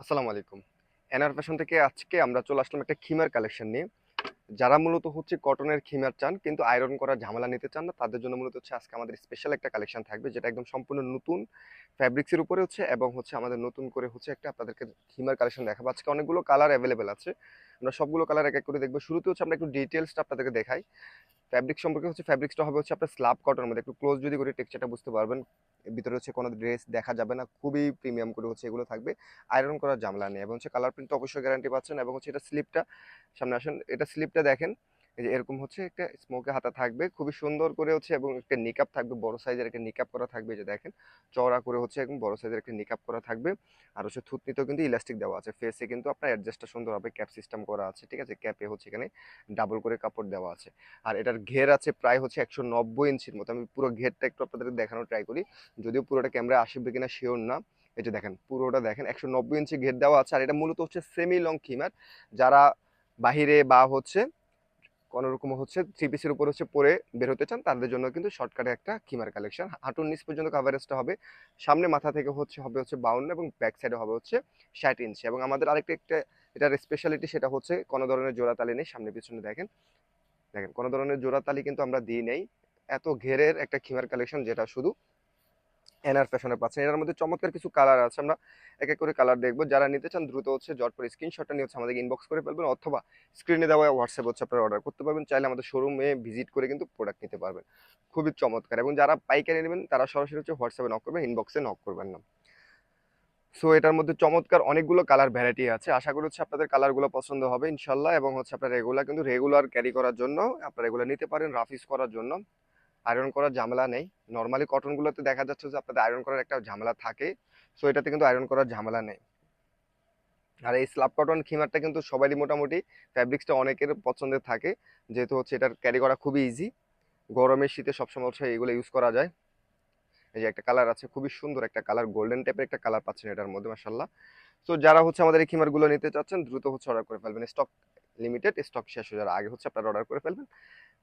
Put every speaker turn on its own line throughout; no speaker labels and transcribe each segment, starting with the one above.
আসসালামু আলাইকুম। NR fashion থেকে আজকে আমরা চলে আসলাম একটা খিমার কালেকশন নিয়ে। যারা মূলত হচ্ছে কটনের খিমার চান কিন্তু আয়রন করার ঝামেলা নিতে চান না, তাদের জন্য মূলত হচ্ছে আজকে আমাদের স্পেশাল একটা কালেকশন থাকবে, যেটা একদম সম্পূর্ণ নতুন ফ্যাব্রিক্সের উপরে হচ্ছে, এবং হচ্ছে আমাদের নতুন করে হচ্ছে একটা আপনাদেরকে খিমার কালেকশন দেখাবো। আজকে অনেকগুলো কালার অ্যাভেলেবেল আছে, আমরা সবগুলো কালার এক এক করে দেখবো। শুরুতে হচ্ছে আমরা একটু ডিটেলসটা আপনাদেরকে দেখাই। ফ্যাব্রিক সম্পর্কে হচ্ছে, ফ্যাব্রিক্সটা হবে হচ্ছে আপনার স্ল্যাব কটনের মধ্যে। একটু ক্লোজ যদি করে টেক্সচারটা বুঝতে পারবেন, ভিতরে হচ্ছে কোনো ড্রেস দেখা যাবে না, খুবই প্রিমিয়াম করে হচ্ছে এগুলো থাকবে। আয়রন করার ঝামেলা নেই, এবং হচ্ছে কালার প্রিন্ট অবশ্যই গ্যারান্টি পাচ্ছেন। এবং হচ্ছে এটা স্লিপটা, সামনে আসেন, এটা স্লিপটা দেখেন, এই যে এরকম হচ্ছে একটা স্মোকে হাতা থাকবে খুবই সুন্দর করে হচ্ছে, এবং একটা নিকাপ থাকবে, বড় সাইজের একটা নিকাপ করা থাকবে। এই যে দেখেন, চওড়া করে হচ্ছে একদম বড় সাইজের একটা নিকাপ করা থাকবে। আর হচ্ছে থুতনিতেও কিন্তু ইলাস্টিক দেওয়া আছে, ফেসে কিন্তু আপনার অ্যাডজাস্টটা সুন্দর হবে, ক্যাপ সিস্টেম করা আছে, ঠিক আছে। ক্যাপে হচ্ছে এখানে ডাবল করে কাপড় দেওয়া আছে। আর এটার ঘের আছে প্রায় হচ্ছে 190 ইঞ্চির মতো। আমি পুরো ঘেরটা একটু আপনাদের দেখানোর ট্রাই করি, যদিও পুরোটা ক্যামেরা আসবে কিনা শিওর না। এই যে দেখেন, পুরোটা দেখেন 190 ইঞ্চি ঘের দেওয়া আছে। আর এটা মূলত হচ্ছে সেমি লং খিমার। যারা বাহিরে বা হচ্ছে কোনো রকম হচ্ছে থ্রি পিসের উপর হচ্ছে পরে বের হতে চান, তাদের জন্য কিন্তু শর্টকাটে একটা খিমার কালেকশন। হাঁটুর নিচ পর্যন্ত কাভারেজটা হবে, সামনে মাথা থেকে হচ্ছে হবে হচ্ছে 52, এবং ব্যাক সাইডে হবে হচ্ছে 60 ইঞ্চি। এবং আমাদের আরেকটা একটা এটার স্পেশালিটি, সেটা হচ্ছে কোনো ধরনের জোড়া তালি নেই। সামনে পিছনে দেখেন, দেখেন কোনো ধরনের জোড়া তালি কিন্তু আমরা দিই নেই। এত ঘেরের একটা খিমার কালেকশন, যেটা শুধু এনআর ফ্যাশনে পাচ্ছেন। এর মধ্যে চমৎকার কিছু কালার আছে, আমরা এক এক করে কালার দেখবো। যারা নিতে চান দ্রুত হচ্ছে জটপট স্ক্রিনশটটা নিয়ে হচ্ছে আমাদের ইনবক্স করে ফেলবেন, অথবা স্ক্রিনে দেওয়া হোয়াটসঅ্যাপ হচ্ছে আপনারা অর্ডার করতে পারবেন। চাইলে আমাদের শোরুমে ভিজিট করে কিন্তু প্রোডাক্ট নিতে পারবেন। খুবই চমৎকার। এবং যারা পাইকারি নেবেন তারা সরাসরি হচ্ছে হোয়াটসঅ্যাপে নক করবেন, ইনবক্সে নক করবেন না। সো এটার মধ্যে চমৎকার অনেকগুলো কালার ভ্যারাইটি আছে, আশা করি হচ্ছে আপনাদের কালারগুলো পছন্দ হবে ইনশাল্লাহ। এবং হচ্ছে আপনারা এগুলা কিন্তু রেগুলার ক্যারি করার জন্য আপনারা এগুলো নিতে পারেন, রাফ ইউজ করার জন্য। আয়রন করার ঝামেলা নেই। নর্মালি কটনগুলোতে দেখা যাচ্ছে যে আপনাদের আয়রন করার একটা ঝামেলা থাকে, সো এটাতে কিন্তু আয়রন করার ঝামেলা নেই। আর এই স্ল্যাব কটন খিমারটা কিন্তু সবারই মোটামুটি ফ্যাব্রিক্সটা অনেকের পছন্দের থাকে, যেহেতু হচ্ছে এটার ক্যারি করা খুবই ইজি। গরমে শীতে সবসময় হচ্ছে এগুলো ইউজ করা যায়। এই যে একটা কালার আছে, খুবই সুন্দর একটা কালার, গোল্ডেন টাইপের একটা কালার পাচ্ছেন এটার মধ্যে, মাশাআল্লাহ। সো যারা হচ্ছে আমাদের এই খিমারগুলো নিতে চাচ্ছেন দ্রুত হচ্ছে অর্ডার করে ফেলবেন, স্টক লিমিটেড, স্টক শেষ হয়ে যাওয়ার আগে হচ্ছে আপনারা অর্ডার করে ফেলবেন।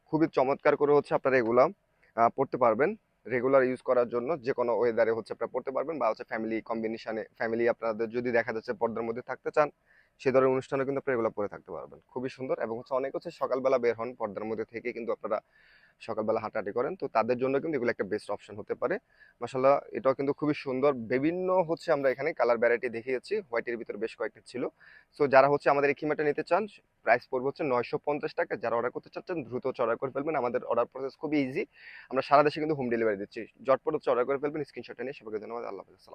খুবই চমৎকার করে হচ্ছে আপনারা এগুলা পড়তে পারবেন, রেগুলার ইউজ করার জন্য যে কোনো ওয়েদারে হচ্ছে আপনারা পড়তে পারবেন, বা হচ্ছে ফ্যামিলি কম্বিনেশনে, ফ্যামিলি আপনাদের যদি দেখা যাচ্ছে পর্দার মধ্যে থাকতে চান, সে ধরনের অনুষ্ঠানে কিন্তু আপনারা এগুলো পরে থাকতে পারবেন। খুবই সুন্দর। এবং হচ্ছে অনেক হচ্ছে সকালবেলা বের হন, পর্দার মধ্যে থেকে কিন্তু আপনারা সকালবেলা হাঁটাহাঁটি করেন, তো তাদের জন্য কিন্তু এগুলো একটা বেস্ট অপশন হতে পারে। মাশাআল্লাহ, এটাও কিন্তু খুবই সুন্দর। বিভিন্ন হচ্ছে আমরা এখানে কালার ভ্যারাইটি দেখিয়েছি, হোয়াইটের ভিতরে বেশ কয়েকটা ছিল। সো যারা হচ্ছে আমাদের এই খিমাটা নিতে চান, প্রাইস পড়বে হচ্ছে 950 টাকা। যারা অর্ডার করতে চাচ্ছেন দ্রুত হচ্ছে অর্ডার করে ফেলবেন, আমাদের অর্ডার প্রসেস খুবই ইজি। আমরা সারা দেশে কিন্তু হোম ডেলিভারি দিচ্ছি, জটপট হচ্ছে অর্ডার করে ফেলবেন। স্ক্রিনশটটা নিয়ে সবাইকে ধন্যবাদ। আল্লাহ হাফেজ।